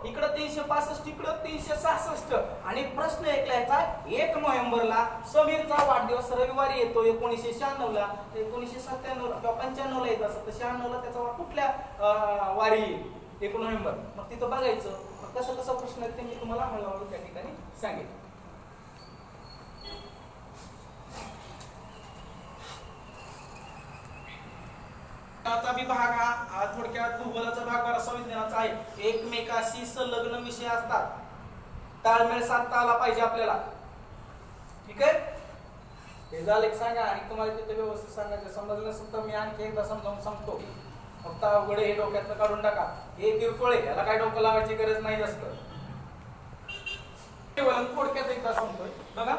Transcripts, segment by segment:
इकडं 365 इकडं 366 आणि प्रश्न एक लिहायचा 1 नोव्हेंबरला समीरचा वाढदिवस रविवारी येतो 1996 ला 1997 ला किंवा 95 ला येत असं तर 96 ला त्याचा कुठल्या वारी येईल 1 नोव्हेंबर मग तिथं बघायचं मग कसं कसं प्रश्न आहेत ते मी तुम्हाला हळूहळू त्या ठिकाणी सांगेन. विभाग हा थोडक्यात भूगोलाचा भाग बराचसा विज्ञानाचा आहे. एकमेकाशी संलग्न विषय असतात. ताळमेळ साधता आला पाहिजे आपल्याला. ठीक आहे हे झालं एक सांगा आणि तुम्हाला तिथे व्यवस्थित सांगायचं समजलं नसेल तर मी आणखी एकदा समजावून सांगतो. फक्त अवघड हे डोक्यातनं काढून टाका. हे किरकोळ आहे याला काय डोकं लावायची गरज नाही जास्त. थोडक्यात एकदा सांगतोय बघा.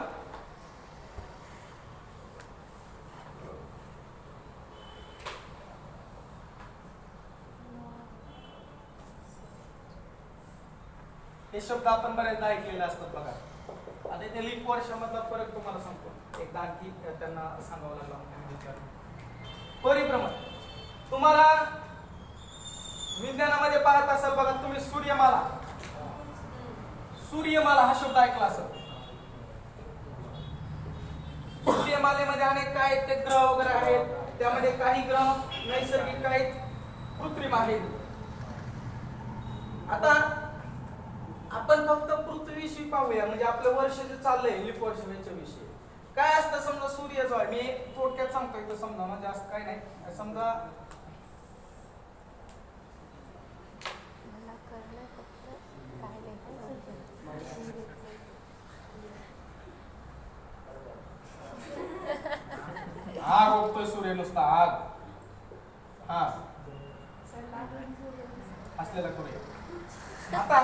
हे शब्द आपण बऱ्याचदा ऐकलेले असतात बघा. आता इथे लीप वर्षामधला फरक तुम्हाला सांगतो. एकदा आणखी त्यांना सांगावं लागला. परिभ्रमण तुम्हाला विज्ञानामध्ये पाहत असाल बघा तुम्ही सूर्यमाला. सूर्यमाला हा शब्द ऐकला असेल. सूर्यमालेमध्ये अनेक काय ते ग्रह वगैरे आहेत. त्यामध्ये काही ग्रह नैसर्गिक आहेत कृत्रिम आहेत. आता आपण फक्त पृथ्वीशी पाहूया म्हणजे आपलं वर्ष जे चाललंय लीप वर्ष विषयी काय असतं. समजा सूर्य जो आहे मी थोडक्यात सांगतो इथं समजा म्हणजे असं काय नाही. समजा आग ओढतोय सूर्य नुसता आग हा असलेला करूया. आता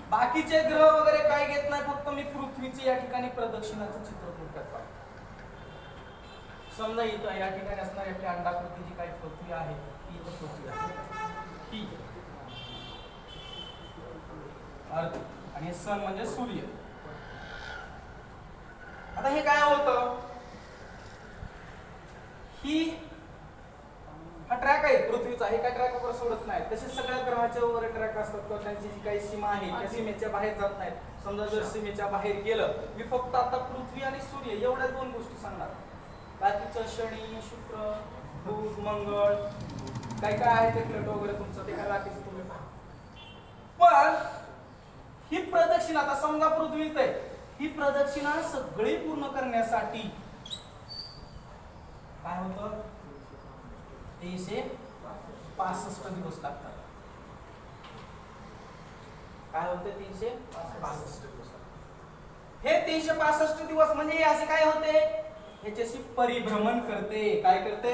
बाकीचे ग्रह वगैरे काय घेत नाही फक्त मी पृथ्वीचे या ठिकाणी प्रदक्षिणाचं चित्र थोडक्यात पाहतो. समजा इथं या ठिकाणी असणारी आपली अंडाकृती जी काही पृथ्वी आहे ती इथं पृथ्वी आहे ठीक अर्थ आणि सन म्हणजे सूर्य. आता हे काय होतं ही हा ट्रॅक आहे पृथ्वीचा. हे काय ट्रॅकवर सोडत नाही. तसेच सगळ्या ग्रहाच्या वगैरे ट्रॅक असतात किंवा त्यांची जी काही सीमा आहे त्या सीमेच्या बाहेर जात नाहीत. समजा जर सीमेच्या बाहेर गेलं मी फक्त आता पृथ्वी आणि सूर्य एवढ्या दोन गोष्टी सांगणार. बाकीचं शनी शुक्र बुध मंगळ काय काय आहे ते प्लेटो वगैरे तुमचं ते काय बाकीचं तुम्ही पहा. पण ही प्रदक्षिणा आता समजा पृथ्वीत आहे ही प्रदक्षिणा सगळी पूर्ण करण्यासाठी काय होतं 365 दिवस लागतात. काय होते 365 दिवस. हे 365 दिवस म्हणजे हे असे काय होते ह्याच्याशी परिभ्रमण करते. काय करते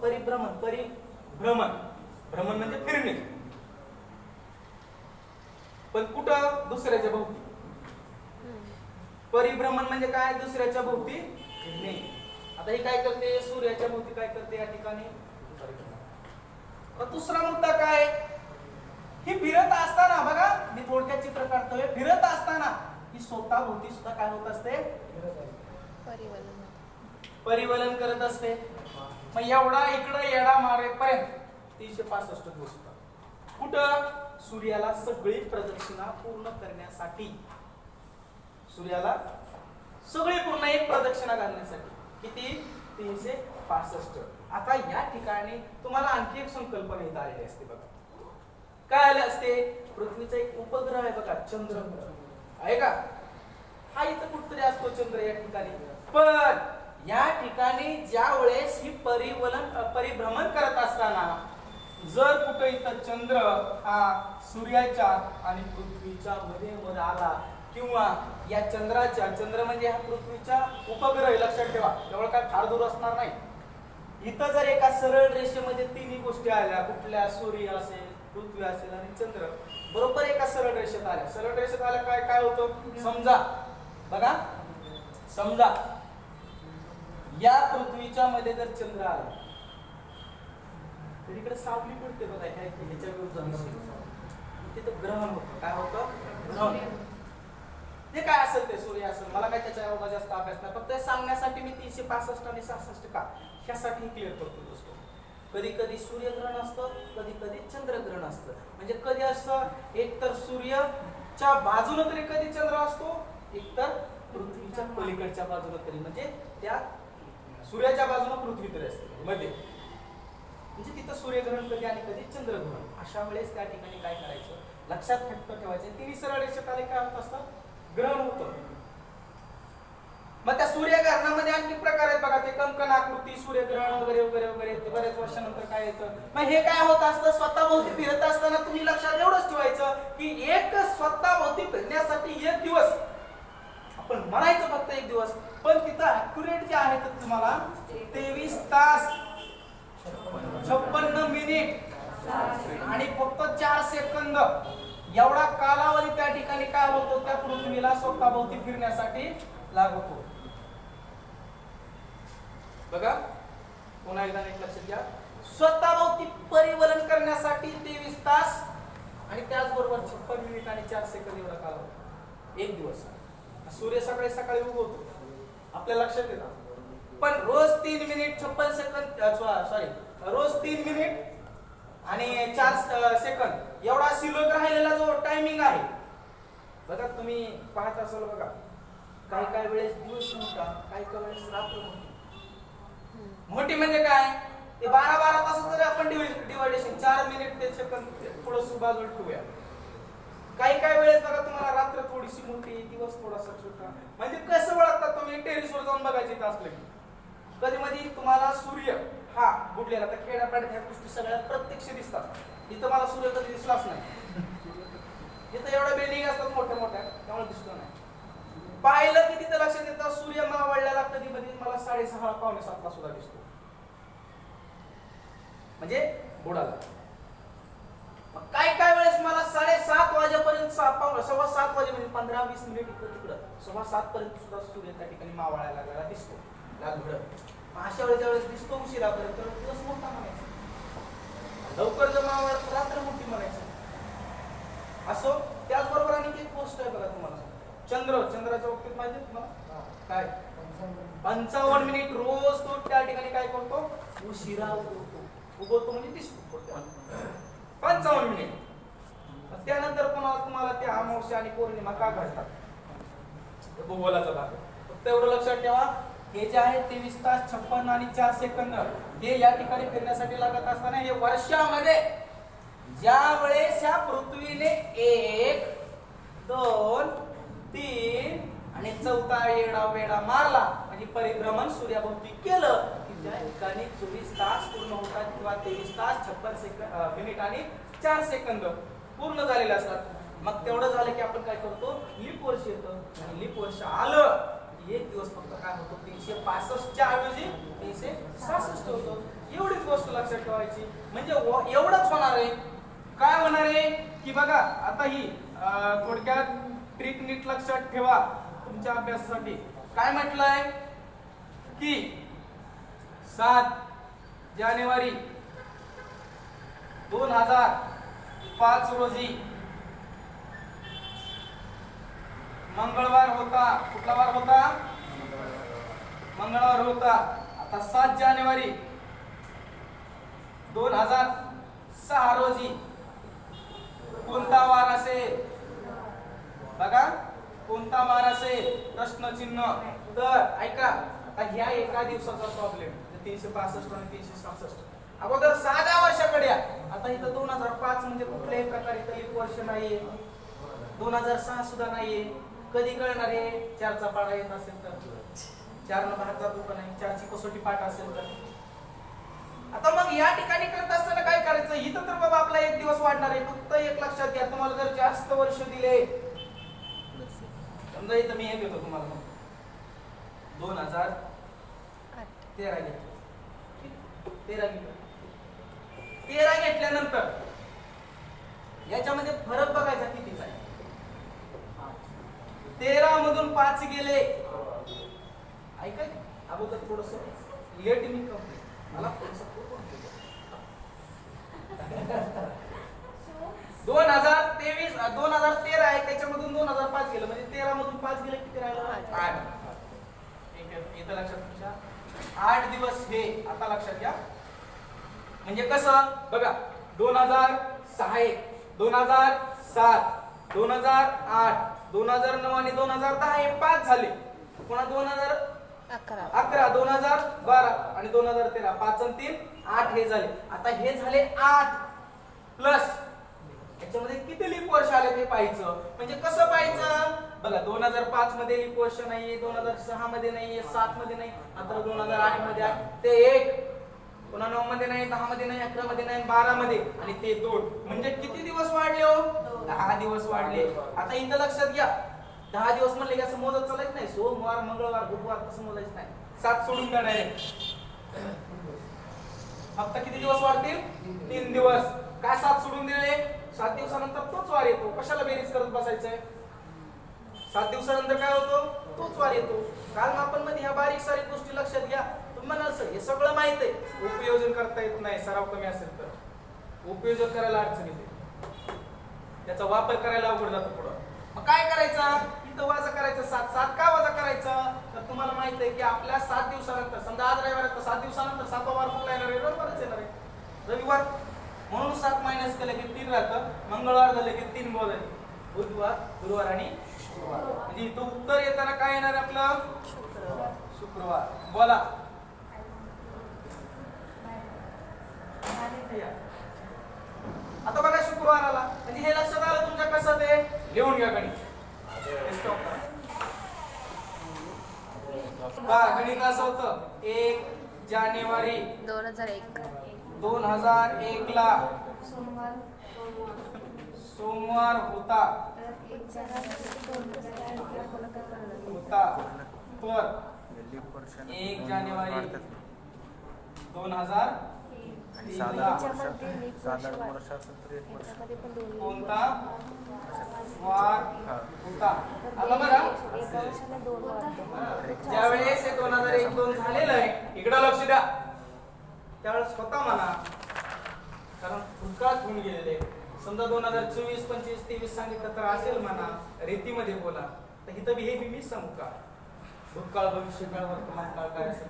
परिभ्रमण. परिभ्रमण भ्रमण म्हणजे फिरणे. पण कुठं दुसऱ्याच्या भोवती. परिभ्रमण म्हणजे काय दुसऱ्याच्या भोवती फिरणे. आता हे काय करते सूर्याच्या भोवती काय करते या ठिकाणी. दुसरा मुद्दा काय ही फिरत असताना बघा मी थोडक्यात चित्र काढतोय. फिरत असताना ही स्वतः भोवती सुद्धा काय होत असते परिवलन करत असते. मग एवढा इकडं येडा मारेपर्यंत 365 दिवस होतात. कुठं सूर्याला सगळी प्रदक्षिणा पूर्ण करण्यासाठी. सूर्याला सगळी पूर्ण एक प्रदक्षिणा घालण्यासाठी किती 365. आता या ठिकाणी तुम्हाला आणखी एक संकल्पना येत आलेली असते बघा. काय आले असते पृथ्वीचा एक उपग्रह आहे बघा चंद्र आहे का. हा इथं कुठतरी असतो चंद्र या ठिकाणी. पण या ठिकाणी ज्या वेळेस ही परिभ्रमण करत असताना जर कुठे इथं चंद्र हा सूर्याच्या आणि पृथ्वीच्या मध्ये आला किंवा या चंद्र म्हणजे हा पृथ्वीचा उपग्रह लक्षात ठेवा तेवढं काय फार दूर असणार नाही. इथं जर एका सरळ रेषेमध्ये तिन्ही गोष्टी आल्या कुठल्या सूर्य असेल पृथ्वी असेल आणि चंद्र बरोबर एका सरळ रेषेत आल्या. सरळ रेषेत आल्या काय काय होतं समजा बघा समजा या पृथ्वीच्या मध्ये जर चंद्र आला तर इकडे सावली पडते बघा ह्याच्या विरुद्ध तिथं ग्रहण होतं. काय होतं ग्रहण. ते काय असेल ते सूर्य असेल मला काय त्याच्या एवढा जास्त अभ्यास नाही. फक्त सांगण्यासाठी मी 365 आणि 66 का ह्यासाठी क्लिअर करतो गोष्ट. कधी कधी सूर्यग्रहण असतं, कधी कधी चंद्रग्रहण असतं. म्हणजे कधी असतं, एक तर सूर्याच्या बाजूला तरी कधी चंद्र असतो, एक तर पृथ्वीच्या पलीकडच्या बाजूला तरी, म्हणजे त्या सूर्याच्या बाजूला पृथ्वी तरी असते मध्ये. म्हणजे तिथं सूर्यग्रहण कधी आणि कधी चंद्रग्रहण. अशा वेळेस त्या ठिकाणी काय करायचं, लक्षात फक्त ठेवायचं. तिन्ही सरळ रेषेत आले काय होत असतं, ग्रहण होतं. मग त्या सूर्यग्रहणामध्ये आणखी प्रकार आहेत बघा, ते कंकण आकृती, सूर्यग्रहण वगैरे वगैरे वगैरे. ते बऱ्याच वर्षानंतर काय येतं. मग हे काय होत असतं, स्वतःभोवती फिरत असताना तुम्ही लक्षात एवढंच ठेवायचं की एक स्वतःभोवती फिरण्यासाठी एक दिवस, आपण म्हणायचं फक्त एक दिवस, पण तिथं अॅक्युरेट जे आहे तर तुम्हाला 23 तास 56 मिनिट आणि फक्त 4 सेकंद एवढा कालावधी त्या ठिकाणी काय होतो, त्या पृथ्वीला स्वतःभोवती फिरण्यासाठी लागतो. बघा पुन्हा एकदा एक लक्षात घ्या, स्वतःभोवती परिवलन करण्यासाठी 23 तास आणि त्याचबरोबर 56 मिनिट आणि 4 सेकंद एवढा कालावधी, एक दिवस. सूर्य सकाळी सकाळी उगवतो आपल्या लक्षात येतं, पण रोज 3 मिनिट 56 सेकंद, सॉरी रोज 3 मिनिट आणि 4 सेकंद एवढा शिल्लक राहिलेला जो टायमिंग आहे बघा, तुम्ही पाहत असाल बघा, काही काही वेळेस दिवस मोठा, काही काही वेळेस रात्र मोठी. मोठी म्हणजे काय, ते 12 तास जर आपण डिवायडेशन 4 मिनिट ते सेकंद थोडंसं बाजूला ठेवूया. काही काही वेळेस बघा तुम्हाला रात्र थोडीशी मोठी, दिवस थोडासा छोटा. म्हणजे कसं ओळखता तुम्ही, टेरिसवर जाऊन बघायचे इथं असलं की कधी मध्ये तुम्हाला सूर्य हा बुडलेला, तर खेड्यापाड्यात ह्या गोष्टी सगळ्या प्रत्यक्ष दिसतात. इथं मला सूर्य कधी दिसलाच नाही. इथं एवढ्या बिल्डिंग असतात मोठ्या मोठ्या, त्यामुळे दिसतो नाही. पाहिलं की तिथं लक्षात येतं, सूर्य मावळलेला कधी कधी मला 6:30 पावणे 7 ला सुद्धा दिसतो, म्हणजे बुडाला. काय काय वेळेस मला 7:30 वाजेपर्यंत 7:15 वाजे म्हणजे 15-20 मिनिट इकडं तिकडं 7:15 पर्यंत सुद्धा सूर्य त्या ठिकाणी मावळायला लागलेला दिसतो, अशा वेळेस ज्यावेळेस दिसतो उशिरापर्यंत दिवस मोठा म्हणायचा, लवकर जर मावळला रात्र मोठी म्हणायचं. असो. त्याचबरोबर आणखी एक गोष्ट आहे बघा तुम्हाला, चंद्राच्या बाबतीत माहिती आहे तुम्हाला काय, 55 मिनिट रोज तो त्या ठिकाणी काय करतो, उशिरा उगवतो म्हणजे दिसतो 55 मिनिट. त्यानंतर तुम्हाला ते अमावस्या आणि पौर्णिमा का घडतात, भूगोलाचा भाग. फक्त एवढं लक्षात ठेवा, हे जे आहे 23 तास 56 आणि 4 सेकंद हे या ठिकाणी फिरण्यासाठी लागत असताना, हे वर्षामध्ये ज्या वेळेस या पृथ्वीने 1, 2, 3 आणि 4था वेढा मारला, म्हणजे परिभ्रमण सूर्याभोवती केलं की त्या ठिकाणी 24 तास पूर्ण होतात किंवा 23 तास 56 मिनिट आणि 4 सेकंद पूर्ण झालेले असतात. मग तेवढं झालं की आपण काय करतो, लीप वर्ष येतं, आणि लीप वर्ष आलं की एक दिवस फक्त काय होतो, 365 च्या ऐवजी 366 होतो. एवढीच गोष्ट लक्षात ठेवायची. म्हणजे एवढंच होणार आहे. काय होणार आहे की बघा, आता ही थोडक्यात ट्रिक नीट लक्षात ठेवा तुमच्या अभ्यासासाठी. काय म्हटलंय की 7 जानेवारी 2005 रोजी मंगळवार होता. कुठला वार होता, मंगळवार होता. आता 7 जानेवारी 2006 रोजी कोणता वार असेल बघा, कोणता वार असेल, प्रश्नचिन्ह. तर ऐका, आता ह्या एका दिवसाचा प्रॉब्लेम 365 आणि 366 अगोदर 6 वर्षाकडे या. आता इथं 2005 म्हणजे कुठल्याही प्रकारे लीप वर्ष नाहीये, 2006 सुद्धा नाहीये. कधी कळणार आहे, 4चा पाडा येत असेल तर, 4 न 10 जातो का नाही, 4ची कसोटी पाठ असेल तर. आता मग या ठिकाणी करत असताना काय करायचं, इथं तर बाबा आपला एक दिवस वाढणार आहे. फक्त एक लक्षात घ्या, तुम्हाला जर जास्त वर्ष दिले, समजा इथं मी हे घेतो तुम्हाला, मग 2013 घेतो, 13 घेतल्यानंतर याच्यामध्ये फरक बघायचा कितीचा आहे. 13 मधून 5 गेले, ऐका अगोदर थोडस लेट मी कंप्लीट मला थोडस 2013 आहे, त्याच्यामधून 2005 गेलं, म्हणजे 13 मधून 5 गेले, किती राहिलं, 8. इथं लक्षात तुमच्या 8 दिवस हे. आता लक्षात घ्या, म्हणजे कसं बघा 2006 एक 2007 2008 2009 आणि 2010 हे 5 झाले. पुन्हा 2011 2012 आणि 2013 5 आणि 3 8 हे झाले. आता हे झाले 8 प्लस याच्यामध्ये किती लीप वर्ष आले ते पाहायचं. म्हणजे कसं पाहायचं बघा 2005 मध्ये लीप वर्ष नाहीये, 2006 मध्ये नाहीये, 7 मध्ये नाही, आता 2008 मध्ये आहे ते 1, पुन्हा 9 मध्ये नाही, 10 मध्ये नाही, 11 मध्ये नाही, 12 मध्ये आणि ते 2. म्हणजे किती दिवस वाढले हो 10 दिवस वाढले. आता इथं लक्षात घ्या 10 दिवस म्हणले की असं मोजत चालायचं नाही. सोमवार मंगळवार बुधवार तसं मोजायचं नाही. 7 सोडून द्या डायरेक्ट. फक्त किती दिवस वाढतील 3 दिवस. काय 7 सोडून दिले 7 दिवसानंतर तोच वार येतो. कशाला बेरीज करत बसायचंय. 7 दिवसानंतर काय होतो तोच वार येतो. काल आपण मध्ये ह्या बारीक सारीक गोष्टी लक्षात घ्या. तुम्ही म्हणाल सर हे सगळं माहित आहे, उपयोजन करता येत नाही, सराव कमी असेल तर उपयोजन करायला अडचण येते, त्याचा वापर करायला अवघड जातो पुढं. मग काय करायचं इथं वजा करायचं 7 का वजा करायचं तर तुम्हाला माहित आहे की आपल्या 7 दिवसानंतर समजा आज रविवार आहे तर 7 दिवसानंतर 7वा वार कुठला येणार आहे रविवारच येणार आहे रविवार. म्हणून 7 मायनस केलं की 3 राहतं. मंगळवार झाले की 3 बोलायचे बुधवार गुरुवार आणि शुक्रवार. म्हणजे इथं उत्तर येताना काय येणार आपलं शुक्रवार. बोला आता बघा शुक्रवार आला म्हणजे हे लक्षात आलं तुमच्या कसं ते लिहून घ्या गणित. गणित असं होतं 1 जानेवारी 2001 ला सोमवार होता तर 1 जानेवारी 2003 कोणता वार होता. आता बघा ज्यावेळेस हे 2001-2 झालेलं आहे इकडं लक्ष द्या त्यावेळेस स्वतः म्हणा कारण भूतकाळात होऊन गेलेले. समजा 2024 25 23 सांगितलं तर असेल म्हणा रीतीमध्ये बोला. तर इथं बी हे मीच सांगू का भूतकाळ भविष्यकाळ वर्तमान काळ काय असेल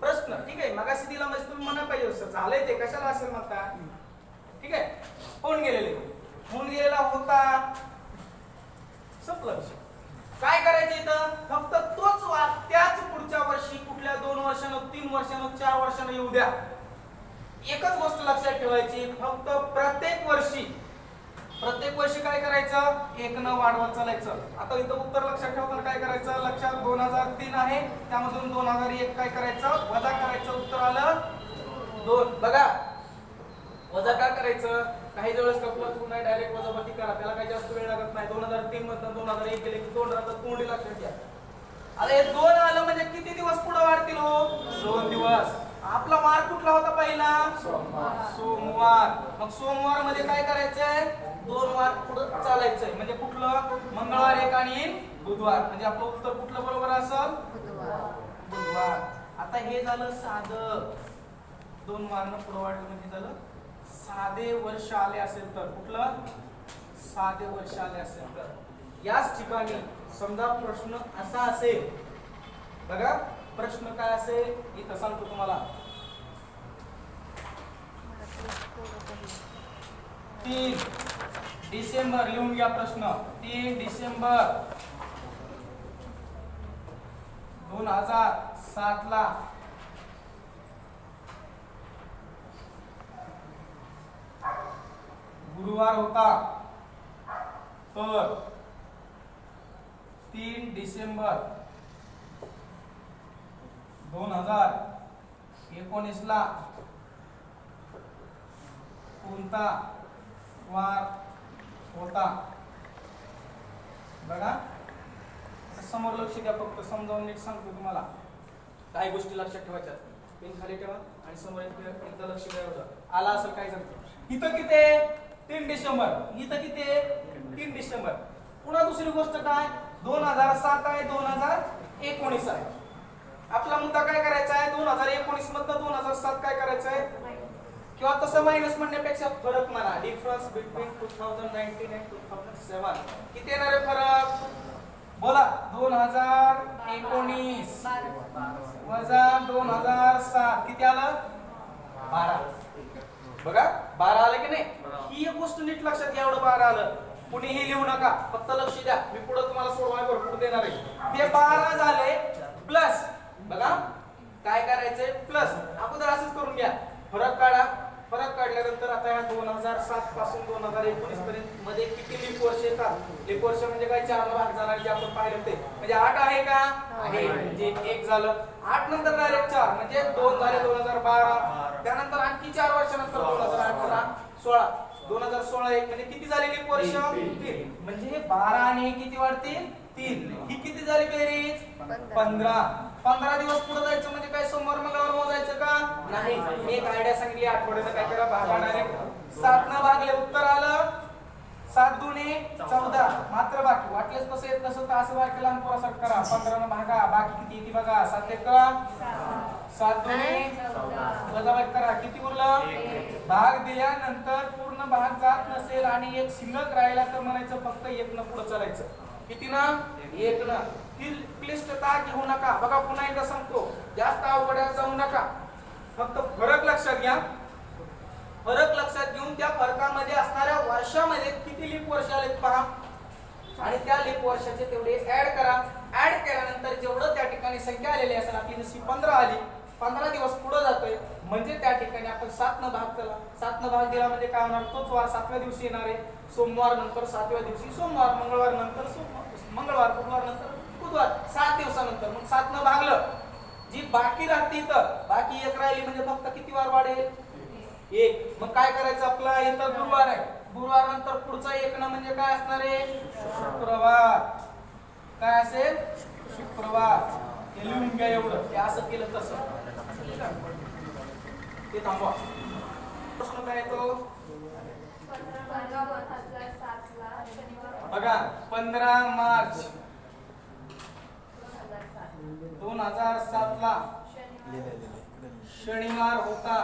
प्रश्न ठीक आहे. मगाशी दिला म्हणजे तुम्ही म्हणा पाहिजे सर झालंय ते कशाला असेल म्हणता ठीक आहे. होऊन गेलेला होता संपलं विषय. काय करायचं इथं फक्त तोच वार त्याच पुढच्या वर्षी कुठल्या 2 वर्षानं 3 वर्षानं 4 वर्षानं येऊ द्या. एकच गोष्ट लक्षात ठेवायची फक्त प्रत्येक वर्षी काय करायचं 1 न वाढवत चालायचं. आता इथं उत्तर लक्षात ठेवताना काय करायचं लक्षात 2003 आहे त्यामधून 2001 काय करायचं वजा करायचं. उत्तर आलं 2. बघा वजा का करायचं काही वेळेस कपलत पुन्हा डायरेक्ट वजाबाकी करा त्याला काही जास्त वेळ लागत नाही. 2003 मधून 2001 गेले की 2 राहतात. तोंडी लक्षात घ्या. आता हे 2 आलं म्हणजे किती दिवस पुढे वाढतील हो 2 दिवस. आपला वार कुठला होता पहिला सोमवार. मग सोमवार मध्ये काय करायचंय 2 वार पुढे चालायचंय. म्हणजे कुठलं मंगळवार 1 आणि बुधवार. म्हणजे आपलं उत्तर कुठलं बरोबर असेल बुधवार. आता हे झालं साधं 2 वारनं पुढे वाढलं म्हणजे झालं साधे वर्ष आले असेल तर कुठलं साधे वर्ष आले असेल तर याच ठिकाणी समजा प्रश्न असा असेल बघा प्रश्न काय असेल इथं सांगतो तुम्हाला 3 डिसेंबर लिहून घ्या प्रश्न 3 डिसेंबर 2007 ला गुरुवार होता तर 3 डिसेंबर 2019 ला कोणता वार होता. बघा समोर लक्ष द्या फक्त समजावून नीट सांगतो तुम्हाला काही गोष्टी लक्षात ठेवायच्या. पेन खाली ठेवा आणि समोर एकदा लक्ष द्या. आला असेल काय सांगतो इथं किती 3 डिसेंबर इथं किती 3 डिसेंबर. पुन्हा दुसरी गोष्ट काय 2007 आहे 2019 आहे. आपला मुद्दा काय करायचा आहे 2019 मधनं 2007 काय करायचं आहे किंवा तसं मायनस म्हणण्यापेक्षा फरक म्हणा डिफरन्स बिटवीन 2019 आणि 2007 किती येणार आहे फरक बोला 2019 वजा 2007 किती आलं 12. बघा 12 आलं की नाही. ही एक गोष्ट नीट लक्षात घ्या, एवढं 12 आलं. कुणीही लिहू नका, फक्त लक्ष द्या. मी पुढे तुम्हाला सोडवाय भरपूर देणार आहे. ते 12 झाले प्लस, बघा काय करायचंय प्लस. अगोदर असंच करून घ्या, फरक काढा. फरक काढल्यानंतर आता या 2007 पासून 2019 पर्यंत मध्ये किती लीप वर्ष येतात. लीप वर्ष म्हणजे काय, 4 भाग जाणार जे आपण पाहिलं ते. म्हणजे 8 आहे का, आहे. म्हणजे 1 झालं. 8 नंतर डायरेक्ट 4 म्हणजे 2 झाले 2012. त्यानंतर आणखी 4 वर्षानंतर 2018 16 2016 एक म्हणजे किती झाले लीप वर्ष, 3. म्हणजे हे 12 आणि हे किती वाढतील, 3. ही किती झाली बेरीज, 15. 15 दिवस पुढे जायचं म्हणजे काय, सोमवार मंगळवार मोजायचं का, नाही. एक आयडिया सांगितली, आठवड्यानं काय करा, भागाणारे 7 न भागले, उत्तर आलं 7 दुणे 14. मात्र बाकी वाटलेच कसं येत नसेल तर असं वाक्य लहान पोरासारखं करा, 15 न भागा, बाकी किती येते बघा, 7 एक 7 दुणे 14. वजाबाकी करा, किती उरलं, भाग दिल्यानंतर पूर्ण भाग जात नसेल आणि एक शिल्लक राहिला तर म्हणायचं फक्त 1 न पुढे चालायचं. किती ना, 1 न. क्लिष्टता घेऊ नका. बघा पुन्हा एकदा सांगतो, जास्त अवघड जाऊ नका, फक्त फरक लक्षात घ्या. फरक लक्षात घेऊन त्या फरकामध्ये असणाऱ्या वर्षामध्ये किती लीप वर्ष आलेत पहा आणि त्या लीप वर्षाचे तेवढे ऍड करा. ऍड केल्यानंतर जेवढं त्या ठिकाणी संख्या आलेली असेल, आपली जशी 15 आली, 15 दिवस पुढे जातोय म्हणजे त्या ठिकाणी आपण 7 न भाग केला. 7 न भाग दिला म्हणजे काय होणार, तोच वार 7व्या दिवशी येणार आहे. सोमवार नंतर 7व्या दिवशी सोमवार, मंगळवार नंतर मंगळवार, बुधवार नंतर बुधवार, 7 दिवसानंतर. मग 7 न भागलं, जी बाकी राहते तर बाकी 1 राहिली म्हणजे फक्त किती वार वाढेल, 1. मग काय करायचं, आपला इथं गुरुवार आहे, गुरुवार नंतर पुढचा 1 न म्हणजे काय असणार आहे, शुक्रवार. काय असेल, शुक्रवार. हे लिहून घ्या एवढं. हे असं केलं तसं ते थांबवा. प्रश्न काय तो बघा, 15 मार्च 2007 ला शनिवार होता.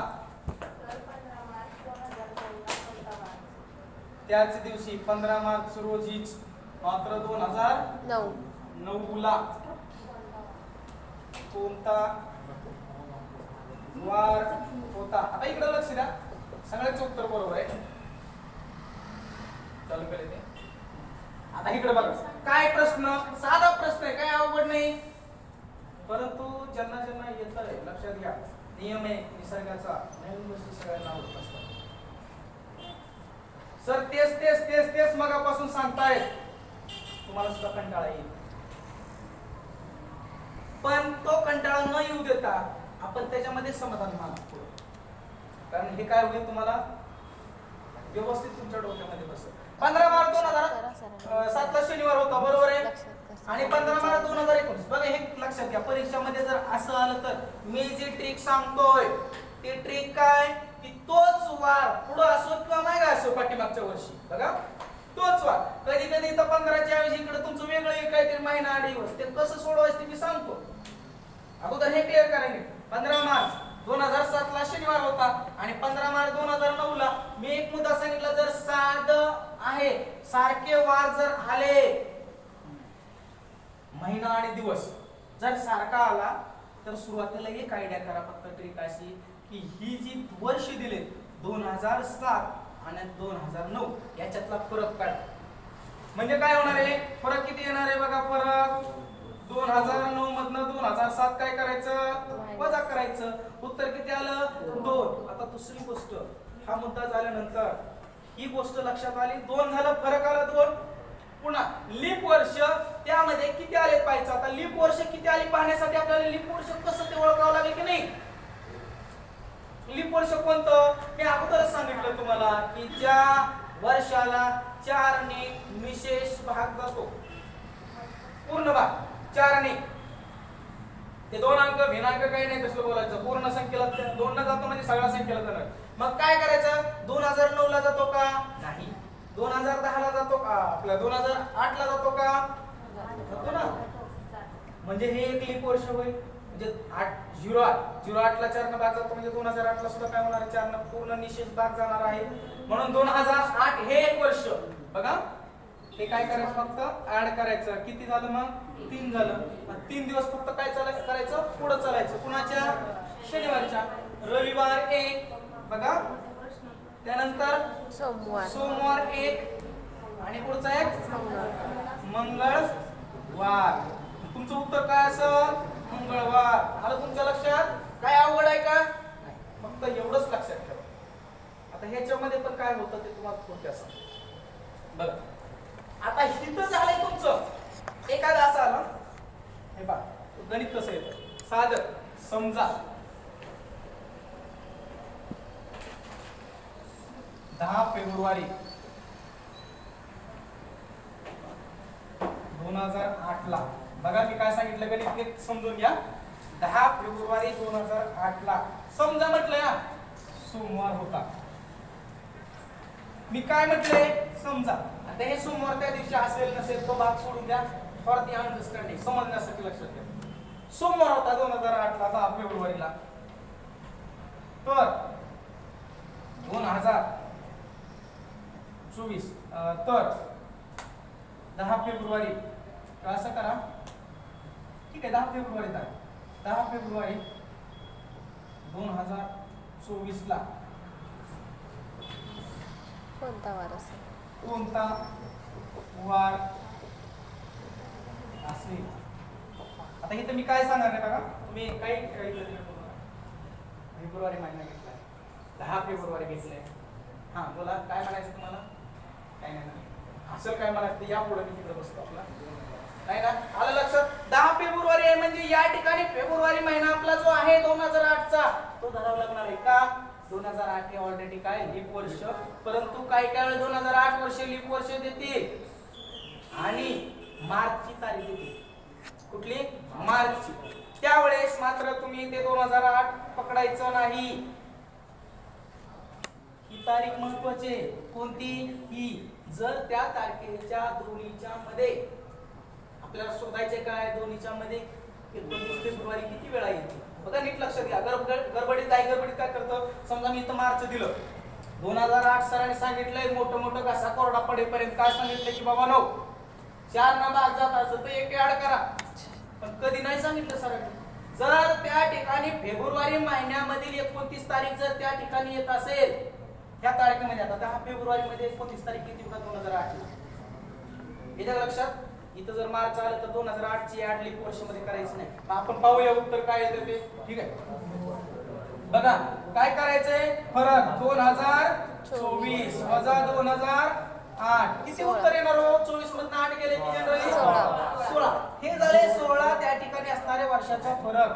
त्याच दिवशी 15 मार्च रोजीच मात्र 2009 ला कोणता वार होता. आता इकडे लक्ष द्या, सगळ्याच उत्तर बरोबर आहे. चालू केले ते. आता इकडे बघा, काय प्रश्न, साधा प्रश्न आहे, काय अवघड नाही. परंतु ज्यांना ज्यांना येत आहे लक्षात घ्या, नियम आहे निसर्गाचा, नवीन गोष्टी सगळ्यांना आवडत असतात. सर तेच तेच तेच तेच मगापासून सांगतायत, तुम्हाला सुद्धा कंटाळा येईल. पण तो कंटाळा न येऊ देता आपण त्याच्यामध्ये समाधान मानतो, कारण हे काय होईल, तुम्हाला व्यवस्थित तुमच्या डोक्यामध्ये बसेल. 15 मार्च 2007 ला शनिवार होता, बरोबर आहे. आणि 15 मार्च 2019, बघा हे लक्षात घ्या. परीक्षामध्ये जर असं आलं तर मी जी ट्रिक सांगतोय ते ट्रिक काय, की तोच वार पुढे असो किंवा मागे असो पाठीमागच्या वर्षी, बघा तोच वार. कधी कधी तर 15च्या ऐवजी इकडे तुमचं वेगळं एक काहीतरी महिना आणि दिवस, ते कसं सोडवायचं ते मी सांगतो. अगोदर हे क्लिअर करायचे. 15 मार्च 2007 ला शनिवार होता आणि 15 मार्च 2009 ला मी एक मुद्दा सांगितला, जर साधं आहे, सारखे वार जर आले, महिना आणि दिवस जर सारखा आला तर सुरुवातीला एक आयडिया करा, फक्त ट्रिक अशी की ही जी वर्ष दिले 2007 आणि 2009 याच्यातला फरक काढा. म्हणजे काय होणार आहे, फरक किती येणार आहे बघा. फरक 2009 मधनं 2007 काय करायचं, वजा करायचं. उत्तर किती आलं, 2. आता दुसरी गोष्ट, हा मुद्दा झाल्यानंतर ही गोष्ट लक्षात आली, 2 झालं, फरक आला 2. पुन्हा लीप वर्ष त्यामध्ये किती आले पाहिजे. आता लीप वर्ष किती आली पाहण्यासाठी आपल्याला लीप वर्ष कसं ते ओळखावं लागेल की नाही. लीप वर्ष कोणतं, मी अगोदरच सांगितलं तुम्हाला की ज्या वर्षाला 4 ने विशेष भाग जातो, पूर्ण भाग 4 ने, ते 2 अंक भिन्नांक काही नाही तसं बोलायचं. पूर्ण संख्येला 2 न जातो म्हणजे सगळ्या संख्येला जाणार. मग काय करायचं, 2009 ला जातो का, नाही. 2010 ला जातो का, आपल्या 2008 ला जातो का, जातो ना. म्हणजे हे एक लीप वर्ष होईल. म्हणजे 08 ला 4 न भाग जातो म्हणजे 2008 ला सुद्धा काय होणार आहे, 4 न पूर्ण निशेष भाग जाणार आहे. म्हणून 2008 हे एक वर्ष. बघा हे काय करायचं, फक्त ऍड करायचं. किती झालं मग, 3 झालं. 3 दिवस फक्त काय करायचं, पुढे चालायचं. कुणाच्या, शनिवारच्या. रविवार 1, बघा त्यानंतर सोमवार एक आणि पुढचा एक मंगळवार. तुमचं उत्तर काय असेल? मंगळवार. आलं तुमच्या लक्षात? काय अवघड आहे का? फक्त एवढंच लक्षात ठेवा. आता ह्याच्यामध्ये पण काय होतं ते तुम्हाला थोडक्यात सांग. बघ आता हिथं झालंय तुमचं एखादा असं आलं, हे बघ गणित कसं येतं साधं. समजा 10 फेब्रुवारी 2008 ला, बघा मी काय सांगितलं गणित नीट समजून घ्या. 10 फेब्रुवारी 2008 ला समजा म्हटलं या सोमवार होता. मी काय म्हटलंय? समजा. आता हे सोमवार त्या दिवशी असेल नसेल तो भाग सोडून द्या, फॉर दी अंडरस्टँडिंग समजण्यासाठी लक्षात घ्या. सोमवार होता 2008 ला 10 फेब्रुवारीला. तर 2024 तर 10 फेब्रुवारी असं करा, ठीक आहे 10 फेब्रुवारी 10 फेब्रुवारी 2024 ला कोणता वार असेल? कोणता वार असेल? आता इथे मी काय सांगणार आहे बघा, तुम्ही काही फेब्रुवारी महिना घेतलाय, 10 फेब्रुवारी घेतलाय. हा बोला काय म्हणायचं तुम्हाला? काय नाही असेल काय म्हणायचं या पुढे मी तिकडे बसतो आपला, नाही ना? आलं लक्षात? 10 फेब्रुवारी आहे म्हणजे या ठिकाणी फेब्रुवारी महिना आपला जो आहे 2008 चा तो धरावा लागणार आहे का? 2008 हे ऑलरेडी काय लीप वर्ष, परंतु काही काय 2008 वर्ष लीप वर्ष देते आणि मार्चची तारीख देते. कुठली? मार्चची. त्यावेळेस मात्र तुम्ही ते 2008 पकडायचं नाही. ही तारीख महत्वाची. कोणती? ही. जर त्या तारखेच्या दोन्हीच्या मध्ये आपल्याला शोधायचे काय, दोन्हीच्या मध्ये 29 फेब्रुवारी किती वेळा येते बघा, नीट लक्षात घ्या. गडबडीत काय करतं, समजा मी इथं मार्च दिलं 2008 सरांनी सांगितलंय मोठं घसा कोरडा पडेपर्यंत काय सांगितलं की बाबा नो 4 ना भाग जात असेल तर 1 ऍड करा, पण कधी नाही सांगितलं सरांनी. जर त्या ठिकाणी फेब्रुवारी महिन्यामधील 29 तारीख जर त्या ठिकाणी येत असेल, ह्या तारखेमध्ये आता 10 फेब्रुवारी मध्ये 29 तारीख किती बघा 2008 येत्या लक्षात. इथं जर मार्च आलं तर 2008 ची ऍड लीप वर्ष मध्ये करायची नाही. आपण पाहूया उत्तर काय येतं ते. ठीक आहे बघा काय करायचंय, फरक 2024 वजा 2008 किती उत्तर येणार हो? 24 मधून 8 गेले की जनरली 16. हे झाले 16 त्या ठिकाणी असणाऱ्या वर्षाचा फरक.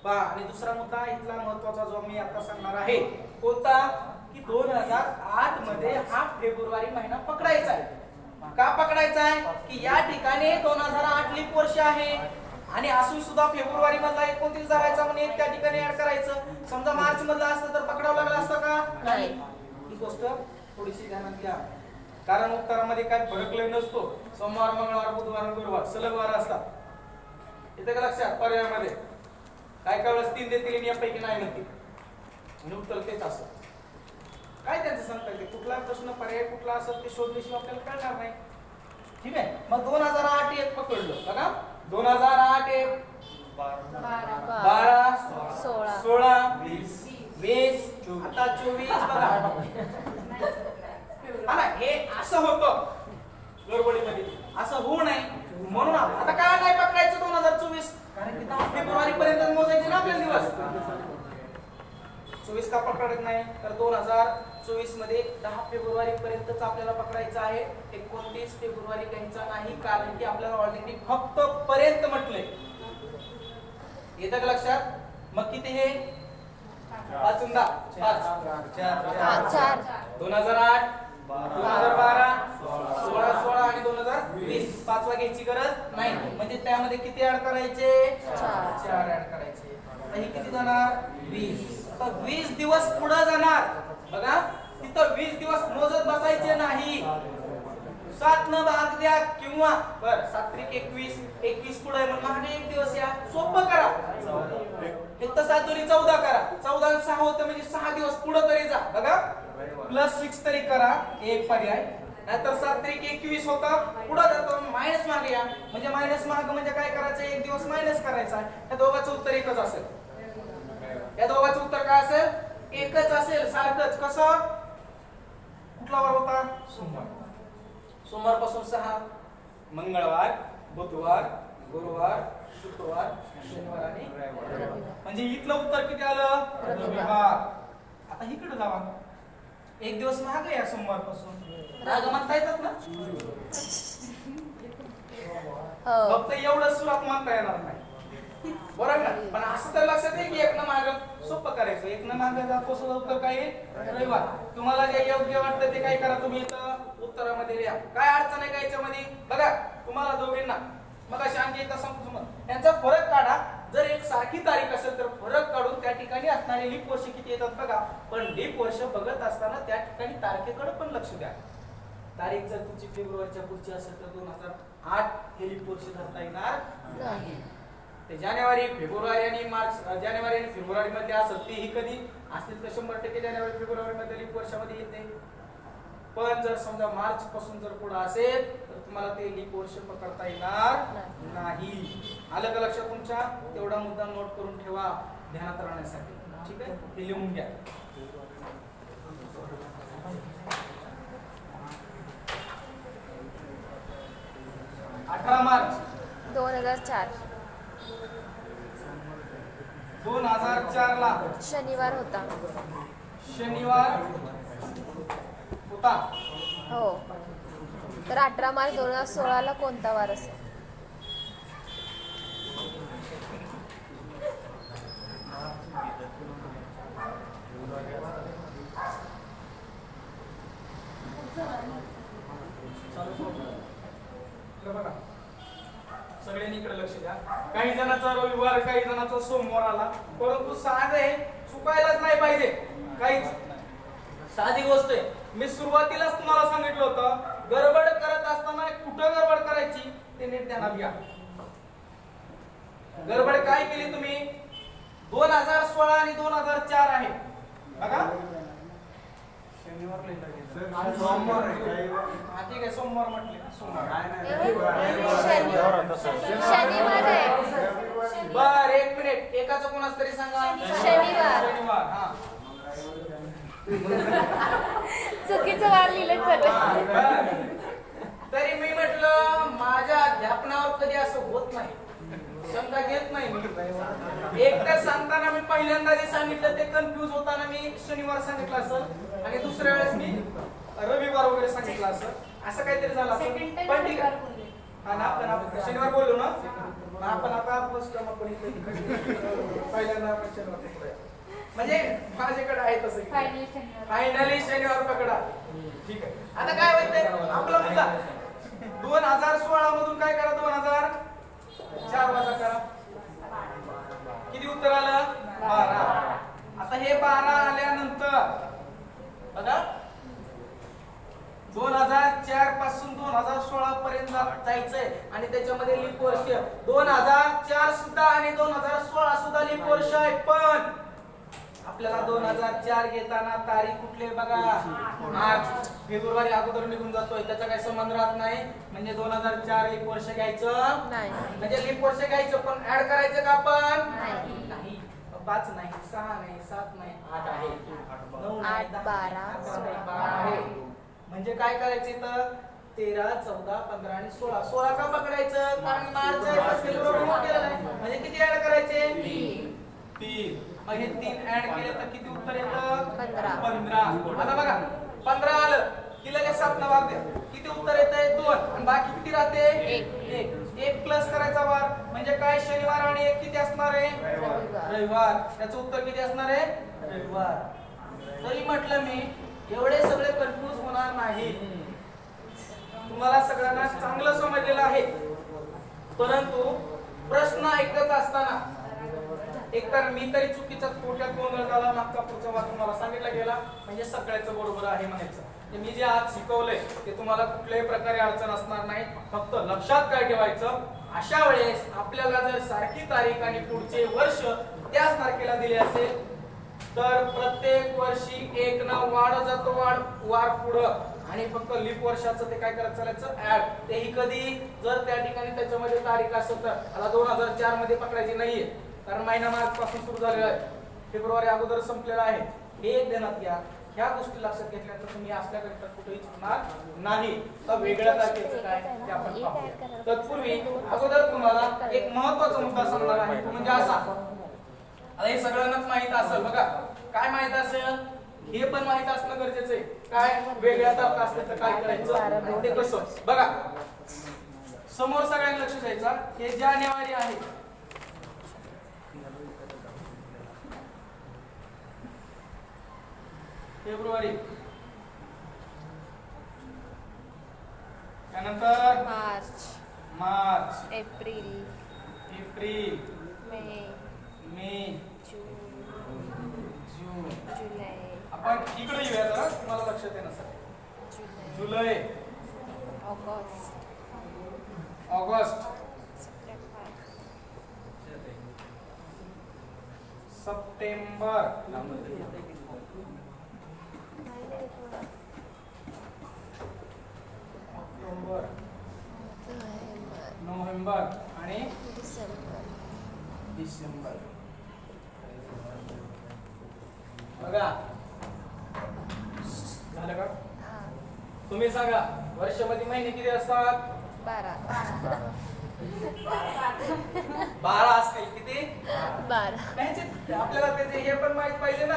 पहा आणि दुसरा मुद्दा इथला महत्वाचा जो मी आता सांगणार आहे कोणता, की 2008 मध्ये हा फेब्रुवारी महिना पकडायचा आहे. का पकडायचा आहे? की या ठिकाणी 2008 लीप वर्ष आहे आणि असून सुद्धा फेब्रुवारी मधला 29 धरायचा म्हणजे त्या ठिकाणी ऍड करायचं. समजा मार्च मधला असतं तर पकडावं लागलं असतं का? नाही. ही गोष्ट थोडीशी ध्यानात घ्या, कारण उत्तरामध्ये काय फरक लय नसतो. सोमवार मंगळवार बुधवार गुरुवार सलग वार असतात. येते का लक्षात? पर्यायामध्ये काय काय वेळेस 3 देतील आणि यापैकी नाही म्हणतील आणि उत्तर तेच असतं. काय त्यांचं सांगता येते, कुठला प्रश्न पर्याय कुठला असेल ते शोधल्याशिवाय आपल्याला कळणार नाही. ठीक आहे, मग 2008 एक पकडलं बघा, 2008 एक 12 16 20 आता 24 बघा. हा हे असं होतं गडबडीमध्ये, असं होऊ नये म्हणून आता काय नाही पकडायचं 2024, कारण की 10 फेब्रुवारी पर्यंत मोजायचे ना आपल्याला दिवस. 24 का पकडत नाही तर 2024 मध्ये 10 फेब्रुवारी पर्यंतच आपल्याला पकडायचं आहे. 29 फेब्रुवारी घ्यायचा नाही, कारण की आपल्याला ऑलरेडी फक्त पर्यंत म्हटलंय. येतं का लक्षात? मग किती हे 5 4 2008 2012 16 16 आणि 2020 पाचवा घ्यायची गरज नाही, म्हणजे त्यामध्ये किती ऍड करायचे? 4 ऍड करायचे. आता हे किती जाणार? 20. आता 20 दिवस पुढे जाणार बघा, तिथं 20 दिवस मोजत बसायचे नाही. 7 न भाग द्या किंवा बर 7 त्रिक 21 21 पुढे मग आणि 1 दिवस या सोपं करा. इथं 7 दोन्ही 14 करा, 14 आणि 6 होतं म्हणजे 6 दिवस पुढे तरी जा बघा, +6 तरी करा एक पर्याय. नाहीतर 7 त्रिक 21 होता पुढे जातो मायनस मागे या, म्हणजे मायनस माग म्हणजे काय करायचं? 1 दिवस मायनस करायचा. या दोघांचं उत्तर एकच असेल. या दोघांचं उत्तर काय असेल? एकच असेल सारखंच. कसं? कुठला वार होता? सोमवार. सोमवार पासून 6 मंगळवार, बुधवार, गुरुवार, शुक्रवार, शनिवार आणि रविवार. म्हणजे इथलं उत्तर किती आलं? रविवार. आता इकडे जावा. एक दिवस महाग आहे या सोमवार पासून. राग म्हणता येतात ना? हो. फक्त एवढं सुरुवात म्हणता येणार नाही. बरोबर ना? पण असं तर लक्षात येईल की एक न माग सोपं करायचं. एक न माग जातो उत्तर काय आहे? रविवार. तुम्हाला जे योग्य वाटतं ते काय करा, तुम्ही इथं उत्तरामध्ये लिहा. काय अडचण आहे का याच्यामध्ये? बघा तुम्हाला दोघींना मग अशी आणखी एकदा सांगतो, यांचा फरक काढा. जर एक सारखी तारीख असेल तर फरक काढून त्या ठिकाणी असणारे लीप वर्ष किती येतात बघा. पण लीप वर्ष बघत असताना त्या ठिकाणी तारखेकडे पण लक्ष द्या. तारीख जर तुमची फेब्रुवारीच्या पुढची असेल तर 2008 हे लीप वर्ष धरता येणार नाही. ते जानेवारी, फेब्रुवारी आणि मार्च, जानेवारी आणि फेब्रुवारी मध्ये असेल तेही कधी असतील तर 100% जानेवारी फेब्रुवारी मध्ये लीप वर्षामध्ये येते. पण जर समजा मार्च पासून जर पुढे असेल तर तुम्हाला ते लीप वर्ष पकडता येणार नाही. आलं का लक्षात तुमच्या? तेवढा मुद्दा नोट करून ठेवा ध्यानात राहण्यासाठी. ठीक आहे, हे लिहून घ्या. मार्च 2004 2004 ला शनिवार होता. शनिवार होता. हो. तर 18 मार्च 2016 ला कोणता वार असेल? बघा सगळ्यांनी इकडे लक्ष द्या. काही जणांचा रविवार, काही जणांचा सोमवार आला, परंतु साधं आहे, चुकायलाच नाही पाहिजे. काहीच साधी गोष्ट आहे. मी सुरुवातीलाच तुम्हाला सांगितलं होतं, गडबड करत असताना कुठं गडबड करायची ते नीट ध्यानात घ्या. गडबड काय केली तुम्ही? 2016 आणि 2004 आहे बघा. शनिवार सोमवार ठीक आहे, सोमवार म्हटले ना, सोमवार. शनिवार आहे. बर एक मिनिट, एकाचं कोणाच तरी सांगा. शनिवार. शनिवार. हा चुकीचं वार लिहिलं सगळं. तरी मी म्हटलं माझ्या अध्यापनावर कधी असं होत नाही, शंका घेत नाही मी. एक तर सांगताना मी पहिल्यांदा जे सांगितलं ते कन्फ्युज होताना मी शनिवार सांगितलं असेल आणि दुसऱ्या वेळेस मी रविवार वगैरे सांगितलं असं काहीतरी झालं असेल. पण ठीक आहे, हा ना आपण शनिवार बोललो ना आपण. आता फर्स्ट आपण पहिल्यांदा आपण शनिवार म्हणजे माझ्याकडे आहे तसं फायनली शनिवार पकडा. ठीक आहे, आता काय होतंय आपला मुद्दा 2016 मधून काय करा, 2004 वजा करा. किती उत्तर आलं? 12. आता हे 12 आल्यानंतर बघा 2004 पासून 2016 पर्यंत जायचंय आणि त्याच्यामध्ये लीप वर्ष 2004 सुद्धा आणि 2016 सुद्धा लीप वर्ष आहे. पण आपल्याला 2004 घेताना तारीख कुठली बघा, मार्च. फेब्रुवारी अगोदर निघून जातोय, त्याचा काही संबंध राहत नाही. म्हणजे 2004 लीप वर्ष घ्यायचं नाही. म्हणजे लीप वर्ष घ्यायचं, पण ऍड करायचं का आपण? नाही. 5 नाही, 6 नाही, 7 नाही, 8 आहे, 9 नाही, 8, 12, 12 आहे. म्हणजे काय करायचं तर 13, 14, 15 आणि 16. 16 का पकडायचं? कारण मार्च आहे, फेब्रुवारी केलेला आहे. म्हणजे किती ऍड करायचे? 3. मग हे 3 ऍड केले तर किती उत्तर येतं? 15. आता बघा 15 आलं की लगेच 7 न भाग द्या. किती उत्तर येतंय? 2. आणि बाकी किती राहते? 1 प्लस करायचा वार म्हणजे काय? शनिवार आणि 1 किती असणार आहे? रविवार. त्याचं उत्तर किती असणार आहे? रविवार. तरी म्हटलं मी एवढे सगळे कन्फ्यूज होणार नाही. तुम्हाला सगळ्यांना चांगलं समजलेलं आहे. परंतु प्रश्न ऐकत असताना एकतर मी तरी चुकीचा थोडक्यात गोंधळ झाला. मागचा पुढचा वाद तुम्हाला सांगितला गेला म्हणजे सगळ्याचं बरोबर आहे म्हणायचं. मी जे आज शिकवलंय ते तुम्हाला कुठल्याही प्रकारे अडचण असणार नाही. फक्त लक्षात काय ठेवायचं, अशा वेळेस आपल्याला जर सारखी तारीख आणि पुढचे वर्ष त्याच तारखेला दिले असेल तर प्रत्येक वर्षी 1 न वाढ जातो, वार पुढं. आणि फक्त लीप वर्षाचं ते काय करत चालायचं? ऍड. तेही कधी? जर त्या ठिकाणी त्याच्यामध्ये तारीख असेल तर. आता 2004 मध्ये पकडायची नाहीये कारण महिना मार्च पासून सुरू झालेला आहे, फेब्रुवारी अगोदर संपलेला आहे. हे एक ध्यानात घ्या. ह्या गोष्टी लक्षात घेतल्या तर तुम्ही असल्या गणितात कुठेही चुकणार नाही. तर वेगळ्या तारखेचं काय ते आपण पाहूया. तत्पूर्वी अगोदर तुम्हाला एक महत्त्वाचा मुद्दा सांगणार आहे, तो म्हणजे असा. आता हे सगळ्यांनाच माहित असेल बघा. काय माहित असेल? हे पण माहित असणं गरजेचं आहे. काय वेगळ्या तारखा असल्या तर काय करायचं आणि ते कसं. बघा समोर सगळ्यांना लक्ष द्यायचा. हे जानेवारी आहे. फेब्रुवारी, त्यानंतर मार्च, एप्रिल, मे, जून. जुलै, आपण इकडे येऊया जरा, तुम्हाला लक्षात येणार सर. जुलै, ऑगस्ट, सप्टेंबर, ऑक्टोबर, नोव्हेंबर आणि डिसेंबर. बघा झालं का? तुम्ही सांगा वर्षामध्ये महिने किती असतात? 12 असतील. किती? 12. आपल्याला त्याचे हे पण माहित पाहिजे ना,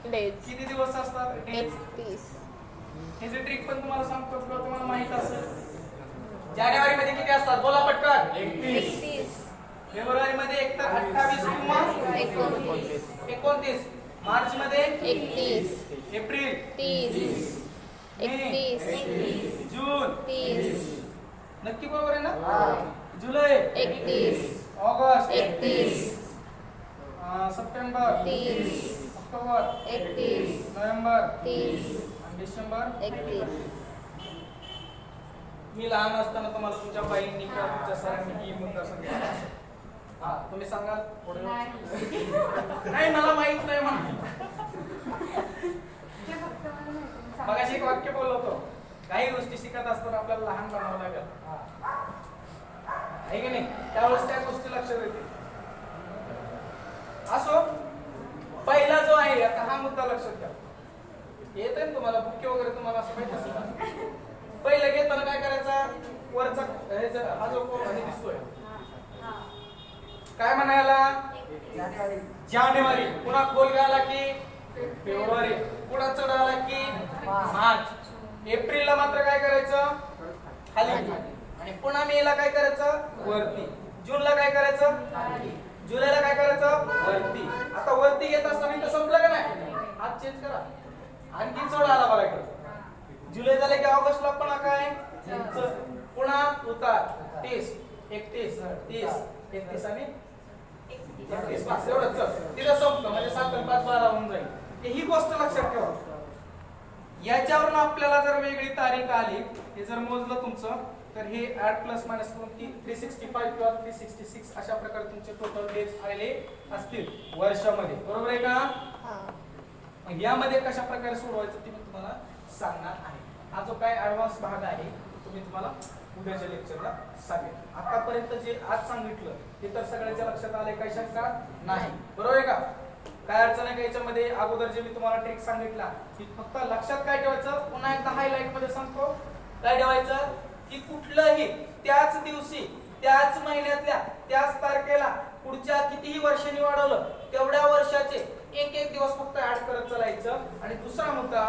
किती दिवस असतात. 31. ह्याची ट्रिक पण तुम्हाला सांगतो, तुम्हाला माहित असेल. जानेवारी मध्ये किती असतात? बोला पटकन. 31. फेब्रुवारी मध्ये एकतर 28 किंवा 29. मार्च मध्ये 31. एप्रिल 30. 31. जून 30. नक्की बरोबर आहे ना? जुलै 31. ऑगस्ट 31. सप्टेंबर 30. ऑक्टोबर 31. नोव्हेंबर 30. आणि डिसेंबर 31. मी लहान असताना तुम्हाला तुमच्या बहिणींनी किंवा तुमच्या सरांनी ही मुद्दा सांगितला असेल. हा तुम्ही सांगाल पुढे. नाही मला माहित नाही म्हणून. मगाशी एक वाक्य बोललो होतो, काही गोष्टी शिकत असताना आपल्याला लहान बनावं लागेल. आहे की नाही? त्यावेळेस त्या गोष्टी लक्षात येतील. असो, पहिला जो आहे आता हा मुद्दा लक्षात घ्या. येतंय ना तुम्हाला बुके वगैरे तुम्हाला असं माहित असेल ना. पहिलं घेताना काय करायचा? वरचा हा जो कोण दिसतोय काय म्हणायला? जानेवारी. पुन्हा खोल गेला की फेब्रुवारी. पुन्हा चढ आला की मार्च. एप्रिलला मात्र काय करायचं? खाली. आणि पुन्हा मेला काय करायचं? वरती. जूनला काय करायचं? जुलैला काय करायचं? वरती. आता वरती घेत असताना इथं संपलं का नाही? हात चेंज करा. आणखी चढ आला बघा इकडं. जुलै झाले की ऑगस्टला पुन्हा काय? पुन्हा उतार. 30, 31, 30, 31 आणि 31. बस एवढंच. तिथं संपलं म्हणजे 7 आणि 5 12 होऊन जाईल. ही गोष्ट लक्षात ठेवा. याच्यावरून आपल्याला जर वेगळी तारीख आली, हे जर मोजलं तुमचं, तर हे ऍड प्लस मायनस करून 365 किंवा 366 अशा प्रकारे तुमचे टोटल डेज आले असतील वर्षामध्ये. बरोबर आहे का? यामध्ये कशा प्रकारे सोडवायचं ते मी तुम्हाला सांगणार आहे. हा जो काय ऍडव्हान्स भाग आहे तो मी तुम्हाला उद्याच्या लेक्चरला सांगेन. आतापर्यंत जे आज सांगितलं ते तर सगळ्यांच्या लक्षात आले, काही शंका नाही. बरोबर आहे का? काय अडचण आहे का याच्यामध्ये? अगोदर जे मी तुम्हाला ट्रिक सांगितला की फक्त लक्षात काय ठेवायचं, पुन्हा एकदा हायलाइट मध्ये सांगतो. काय ठेवायचं की कुठलंही त्याच दिवशी, त्याच महिन्यातल्या, त्याच तारखेला पुढच्या कितीही वर्षांनी वाढवलं तेवढ्या वर्षाचे एक दिवस फक्त ऍड करत चालायचं. आणि दुसरा मुद्दा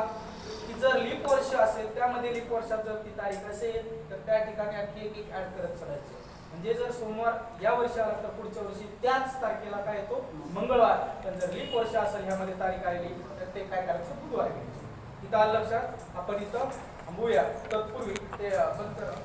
की जर लीप वर्ष असेल, त्यामध्ये लीप वर्षात जर ती तारीख असेल तर त्या ठिकाणी आणखी एक ऍड करत चालायचं. म्हणजे जर सोमवार या वर्षी आला तर पुढच्या वर्षी त्याच तारखेला काय येतो? मंगळवार. पण जर लीप वर्ष असेल ह्यामध्ये तारीख आली तर ते काय करायचं? बुधवार घ्यायचं. इथं आलं लक्षात? आपण इथं थांबूया. तत्पूर्वी ते बंद करा.